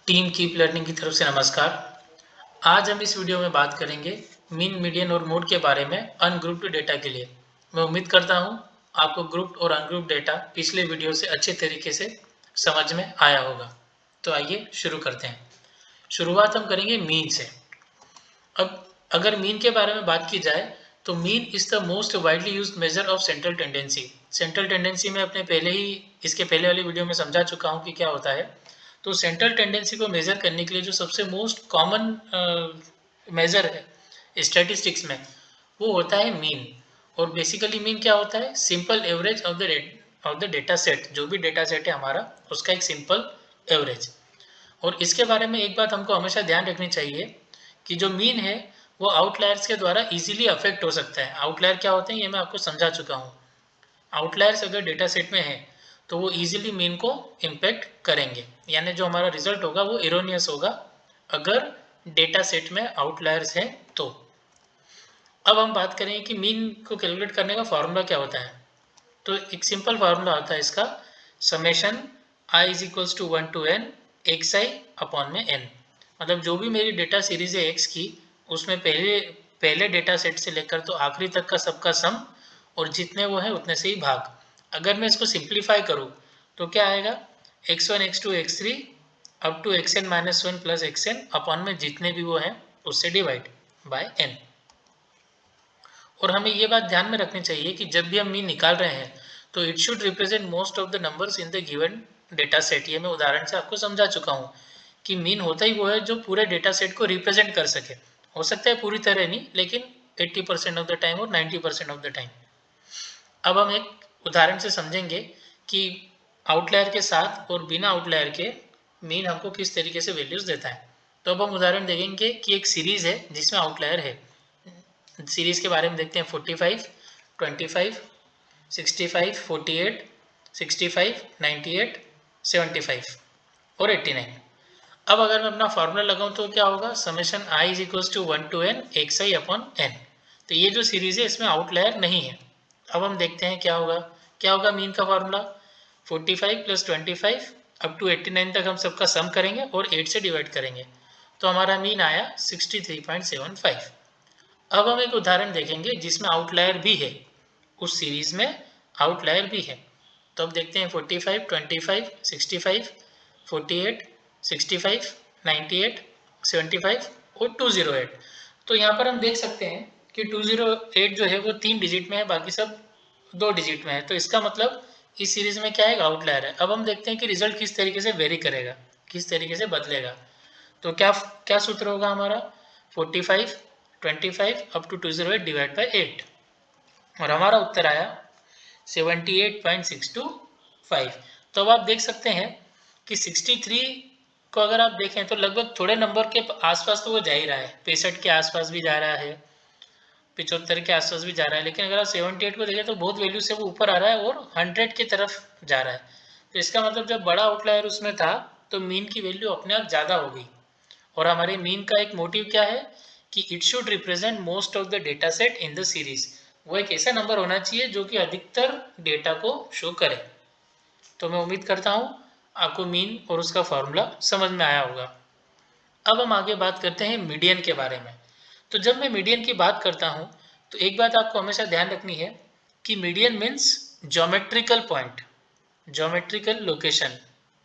Team keep learning की तरफ से नमस्कार। आज हम इस वीडियो में बात करेंगे मीन, मीडियन और मोड के बारे में अनग्रुप्ड डेटा के लिए। मैं उम्मीद करता हूँ आपको ग्रुप्ड और अनग्रुप्ड डेटा पिछले वीडियो से अच्छे तरीके से समझ में आया होगा। तो आइए शुरू करते हैं। शुरुआत हम करेंगे मीन से। अब अगर मीन के बारे में बात की जाए तो mean is the most widely used measure of central tendency. Central tendency में अपने इसके पहले वाली वीडियो में समझा चुका हूँ कि क्या होता है। तो सेंट्रल टेंडेंसी को मेजर करने के लिए जो सबसे मोस्ट कॉमन मेजर है स्टैटिस्टिक्स में, वो होता है मीन। और बेसिकली मीन क्या होता है? Simple average of the data set. जो भी डेटा सेट है हमारा, उसका एक सिंपल एवरेज। और इसके बारे में एक बात हमको हमेशा ध्यान रखनी चाहिए कि जो मीन है वो आउटलायर्स के द्वारा इजीली अफेक्ट हो सकता है। आउटलायर क्या होते हैं ये मैं आपको समझा चुका हूँ। आउटलायर्स अगर डेटा सेट में है तो वो इजीली मीन को इम्पेक्ट करेंगे, यानी जो हमारा रिजल्ट होगा वो इरोनियस होगा अगर डेटा सेट में आउटलायर्स हैं तो। अब हम बात करें कि मीन को कैलकुलेट करने का फॉर्मूला क्या होता है। तो एक सिंपल फार्मूला आता है इसका, summation I is equals to 1 to n X I upon में n। मतलब जो भी मेरी डेटा सीरीज है एक्स की, उसमें पहले डेटा सेट से लेकर तो आखिरी तक का सबका सम, और जितने वो है उतने से ही भाग। अगर मैं इसको सिंप्लीफाई करूँ तो क्या आएगा, x1 x2 x3 up to xn minus 1 plus xn upon में जितने भी वो हैं उससे डिवाइड बाय n। और हमें ये बात ध्यान में रखनी चाहिए कि जब भी हम मीन निकाल रहे हैं तो it should represent most of the numbers in the given data set. ये मैं उदाहरण से आपको समझा चुका हूँ कि मीन होता ही वो है जो पूरे डेटा सेट को रिप्रेजेंट कर सके। हो सकता है पूरी तरह नहीं, लेकिन 80% ऑफ द टाइम और 90% ऑफ द टाइम। अब हम एक उदाहरण से समझेंगे कि आउटलायर के साथ और बिना आउटलायर के मीन हमको किस तरीके से वैल्यूज देता है। तो अब हम उदाहरण देखेंगे कि एक सीरीज है जिसमें आउटलायर है। सीरीज के बारे में देखते हैं। 45, 25, 65, 48, 65, 98, 75 और 89। अब अगर मैं अपना फार्मूला लगाऊं तो क्या होगा, summation I is equals to 1 to n X I upon N. तो ये जो सीरीज है इसमें आउटलायर नहीं है। अब हम देखते हैं क्या होगा मीन का फार्मूला। 45 प्लस 25 अप टू 89 तक हम सबका सम करेंगे और 8 से डिवाइड करेंगे, तो हमारा मीन आया 63.75। अब हम एक उदाहरण देखेंगे जिसमें आउटलायर भी है, उस सीरीज में आउटलायर भी है। तो अब देखते हैं 45, 25, 65, 48, 65, 98, 75 और 208। तो यहाँ पर हम देख सकते हैं कि 208 जो है वो 3 डिजिट में है, बाकी सब 2 डिजिट में है। तो इसका मतलब इस सीरीज में क्या है, आउटलायर है। अब हम देखते हैं कि रिजल्ट किस तरीके से वेरी करेगा, किस तरीके से बदलेगा। तो क्या क्या सूत्र होगा हमारा, 45, 25 अप टू 208 डिवाइड बाई 8, और हमारा उत्तर आया 78.625। तो अब आप देख सकते हैं कि 63 को अगर आप देखें तो लगभग थोड़े नंबर के आसपास तो वो जा ही रहा है, 65 के आसपास भी जा रहा है, 75 के आसपास भी जा रहा है। लेकिन अगर आप 78 को देखें तो बहुत वैल्यू से वो ऊपर आ रहा है और 100 की तरफ जा रहा है। तो इसका मतलब जब बड़ा आउटलायर उसमें था तो मीन की वैल्यू अपने आप ज़्यादा हो गई। और हमारे मीन का एक मोटिव क्या है कि it should represent most of the data set in the series. वो एक ऐसा नंबर होना चाहिए जो कि अधिकतर डेटा को शो करे। तो मैं उम्मीद करता हूँ आपको मीन और उसका फॉर्मूला समझ में आया होगा। अब हम आगे बात करते हैं मीडियन के बारे में। तो जब मैं मीडियन की बात करता हूँ तो एक बात आपको हमेशा ध्यान रखनी है कि median means geometrical point, geometrical location,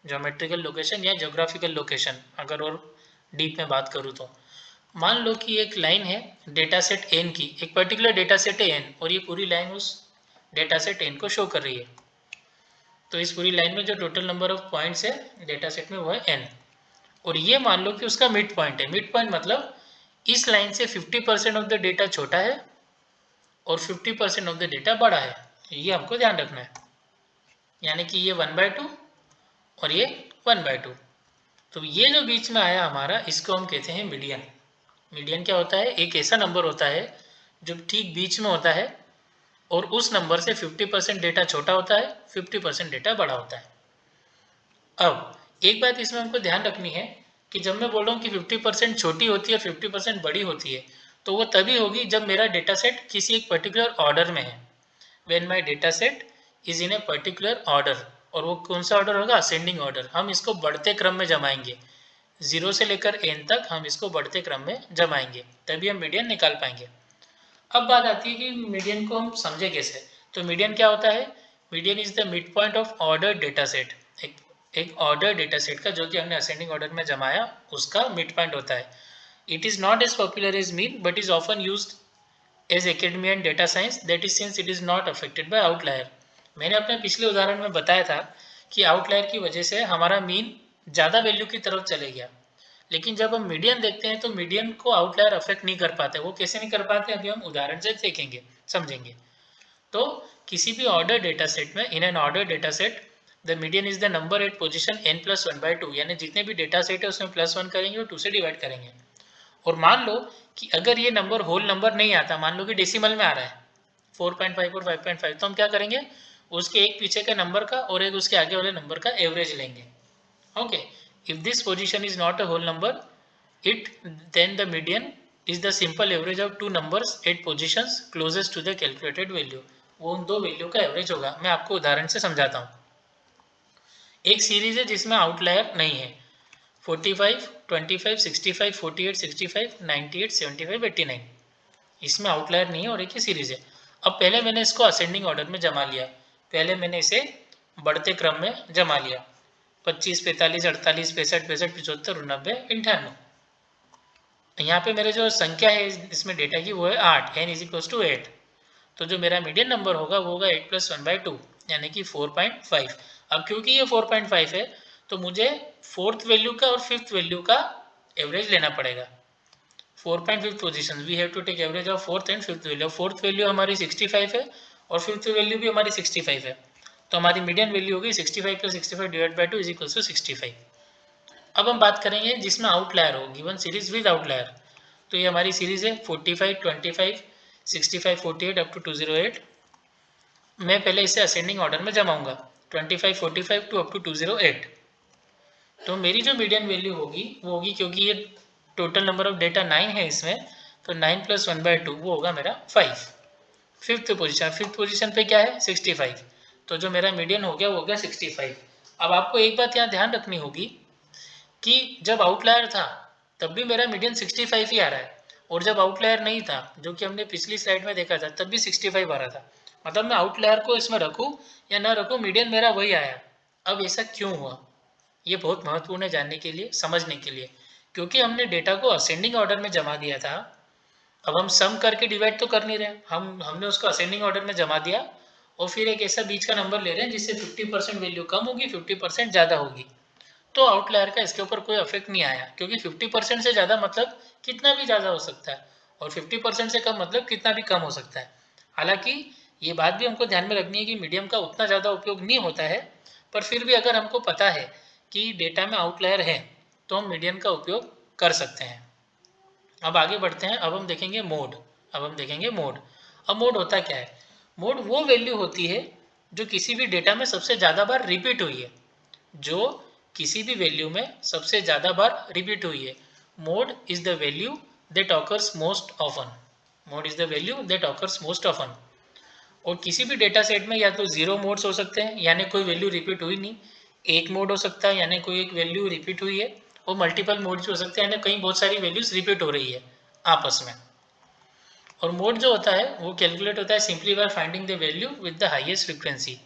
geometrical location या ज्योग्राफिकल लोकेशन। अगर और डीप में बात करूँ तो मान लो कि एक लाइन है डेटा सेट एन की, एक पर्टिकुलर डेटा सेट है एन, और ये पूरी लाइन उस डेटा सेट एन को शो कर रही है। तो इस पूरी लाइन में जो टोटल नंबर ऑफ पॉइंट्स है डेटा सेट में वो है एन। और ये मान लो कि उसका मिड पॉइंट है। मिड पॉइंट मतलब इस लाइन से 50% ऑफ द डेटा छोटा है और 50% ऑफ द डेटा बड़ा है। ये हमको ध्यान रखना है, यानी कि ये 1/2 और ये 1/2। तो ये जो बीच में आया हमारा, इसको हम कहते हैं मीडियन। मीडियन क्या होता है, एक ऐसा नंबर होता है जो ठीक बीच में होता है और उस नंबर से 50% डेटा छोटा होता है, 50% डेटा बड़ा होता है। अब एक बात इसमें हमको ध्यान रखनी है कि जब मैं बोल रहा हूँ कि 50% छोटी होती है और 50% बड़ी होती है, तो वो तभी होगी जब मेरा डेटा सेट किसी एक पर्टिकुलर ऑर्डर में है। When my data set is in a particular order. और वो कौन सा ऑर्डर होगा, असेंडिंग ऑर्डर। हम इसको बढ़ते क्रम में जमाएंगे, 0 से लेकर n तक हम इसको बढ़ते क्रम में जमाएंगे, तभी हम मीडियन निकाल पाएंगे। अब बात आती है कि मीडियन को हम समझे कैसे। तो मीडियन क्या होता है? Median is the mid point of order data set. एक ऑर्डर डेटा सेट का जो कि हमने असेंडिंग ऑर्डर में जमाया उसका मिड पॉइंट होता है। It is not as popular as mean but is often used as academy and data science, that is since it is not affected by outlier. मैंने अपने पिछले उदाहरण में बताया था कि आउटलायर की वजह से हमारा मीन ज़्यादा वैल्यू की तरफ चले गया, लेकिन जब हम मीडियन देखते हैं तो मीडियन को आउटलायर अफेक्ट नहीं कर पाते। वो कैसे नहीं कर पाते अभी हम उदाहरण से देखेंगे, समझेंगे। तो किसी भी ऑर्डर डेटा सेट में, in an order data set the median is the number at position n+1/2, यानी जितने भी डेटा सेट है उसमें +1 करेंगे और 2 से डिवाइड करेंगे। और मान लो कि अगर ये नंबर होल नंबर नहीं आता, मान लो कि डेसिमल में आ रहा है 4.5 और 5.5, तो हम क्या करेंगे, उसके एक पीछे के नंबर का और एक उसके आगे वाले नंबर का एवरेज लेंगे। Okay, if this position is not a whole number it then the median is the simple average of two numbers at positions closest to the calculated value। वो उन दो वैल्यू का एवरेज होगा। मैं आपको उदाहरण से समझाता हूँ। एक सीरीज है जिसमें आउटलायर नहीं है, 45, 25, 65, 48, 65, 98, 75, 89, इसमें आउटलायर नहीं है और एक ही सीरीज है। अब पहले मैंने इसको असेंडिंग ऑर्डर में जमा लिया, पहले मैंने इसे बढ़ते क्रम में जमा लिया, 25, 45, 48, 65, 65, 75, 90, 98। यहाँ पे मेरे जो संख्या है इसमें डेटा की वो है 8, n इज इक्वल टू 8। तो जो मेरा मीडियन नंबर होगा वो होगा 8+1/2 यानी कि 4.5। अब क्योंकि ये 4.5 है तो मुझे फोर्थ वैल्यू का और फिफ्थ वैल्यू का एवरेज लेना पड़ेगा। 4.5 position we have to take average of fourth and fifth value. Fourth value हमारी 65 है और फिफ्थ वैल्यू भी हमारी 65 है, तो हमारी मीडियन वैल्यू होगी 65 + 65 divide by 2 is equal to 65। अब हम बात करेंगे जिसमें आउटलायर हो, गिवन सीरीज विद आउटलायर। तो ये हमारी सीरीज है 45, 25, 65, 48 अप टू 208। मैं पहले इसे असेंडिंग ऑर्डर में जमाऊंगा, 25, 45 टू अप टू 208। तो मेरी जो मीडियन वैल्यू होगी वो होगी, क्योंकि ये टोटल नंबर ऑफ डेटा 9 है इसमें, तो 9 + 1/2 वो होगा मेरा 5। फिफ्थ पोजीशन पे क्या है 65, तो जो मेरा मीडियन हो गया वो हो गया 65। अब आपको एक बात यहाँ ध्यान रखनी होगी कि जब आउटलायर था तब भी मेरा मीडियन 65 ही आ रहा है, और जब आउटलायर नहीं था जो कि हमने पिछली स्लाइड में देखा था तब भी 65 आ रहा था। मतलब मैं आउटलायर को इसमें रखूं या ना रखूं, मीडियन मेरा वही आया। अब ऐसा क्यों हुआ, ये बहुत महत्वपूर्ण है जानने के लिए, समझने के लिए। क्योंकि हमने डेटा को असेंडिंग ऑर्डर में जमा दिया था, अब हम सम करके डिवाइड तो कर नहीं रहे, हमने उसको असेंडिंग ऑर्डर में जमा दिया और फिर एक ऐसा बीच का नंबर ले रहे हैं जिससे 50% वैल्यू कम होगी, 50% ज़्यादा होगी। तो आउटलायर का इसके ऊपर कोई इफेक्ट नहीं आया, क्योंकि 50% से ज़्यादा मतलब कितना भी ज़्यादा हो सकता है और 50% से कम मतलब कितना भी कम हो सकता है। हालांकि ये बात भी हमको ध्यान में रखनी है कि मीडियम का उतना ज़्यादा उपयोग नहीं होता है, पर फिर भी अगर हमको पता है कि डेटा में आउटलायर है तो हम मीडियन का उपयोग कर सकते हैं। अब आगे बढ़ते हैं, अब हम देखेंगे मोड। अब मोड होता क्या है? मोड वो वैल्यू होती है जो किसी भी डेटा में सबसे ज़्यादा बार रिपीट हुई है, जो किसी भी वैल्यू में सबसे ज़्यादा बार रिपीट हुई है। Mode is the value that occurs most often. और किसी भी डेटा सेट में या तो 0 मोड्स हो सकते हैं यानी कोई वैल्यू रिपीट हुई नहीं, एक मोड हो सकता है यानी कोई एक वैल्यू रिपीट हुई है, और मल्टीपल मोड्स हो सकते हैं यानी कहीं बहुत सारी वैल्यूज रिपीट हो रही है आपस में। और मोड जो होता है वो कैलकुलेट होता है simply by finding the value with the highest frequency.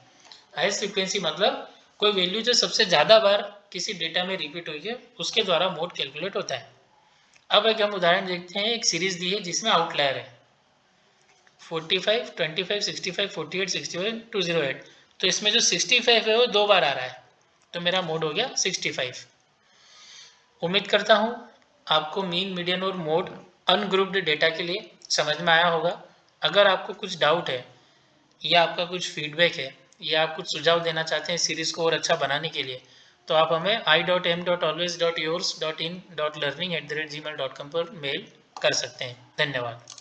Highest frequency मतलब कोई वैल्यू जो सबसे ज़्यादा बार किसी डेटा में रिपीट हुई है उसके द्वारा मोड कैलकुलेट होता है। अब एक हम उदाहरण देखते हैं, एक सीरीज दी है जिसमें आउटलायर है 45, 25, 65, 48, 65, 208। तो इसमें जो 65 है वो 2 बार आ रहा है, तो मेरा मोड हो गया 65। उम्मीद करता हूँ आपको मीन, मीडियन और मोड अनग्रुप्ड डेटा के लिए समझ में आया होगा। अगर आपको कुछ डाउट है या आपका कुछ फीडबैक है या आप कुछ सुझाव देना चाहते हैं सीरीज़ को और अच्छा बनाने के लिए, तो आप हमें i.m.always.yours.in.learning@gmail.com पर मेल कर सकते हैं। धन्यवाद।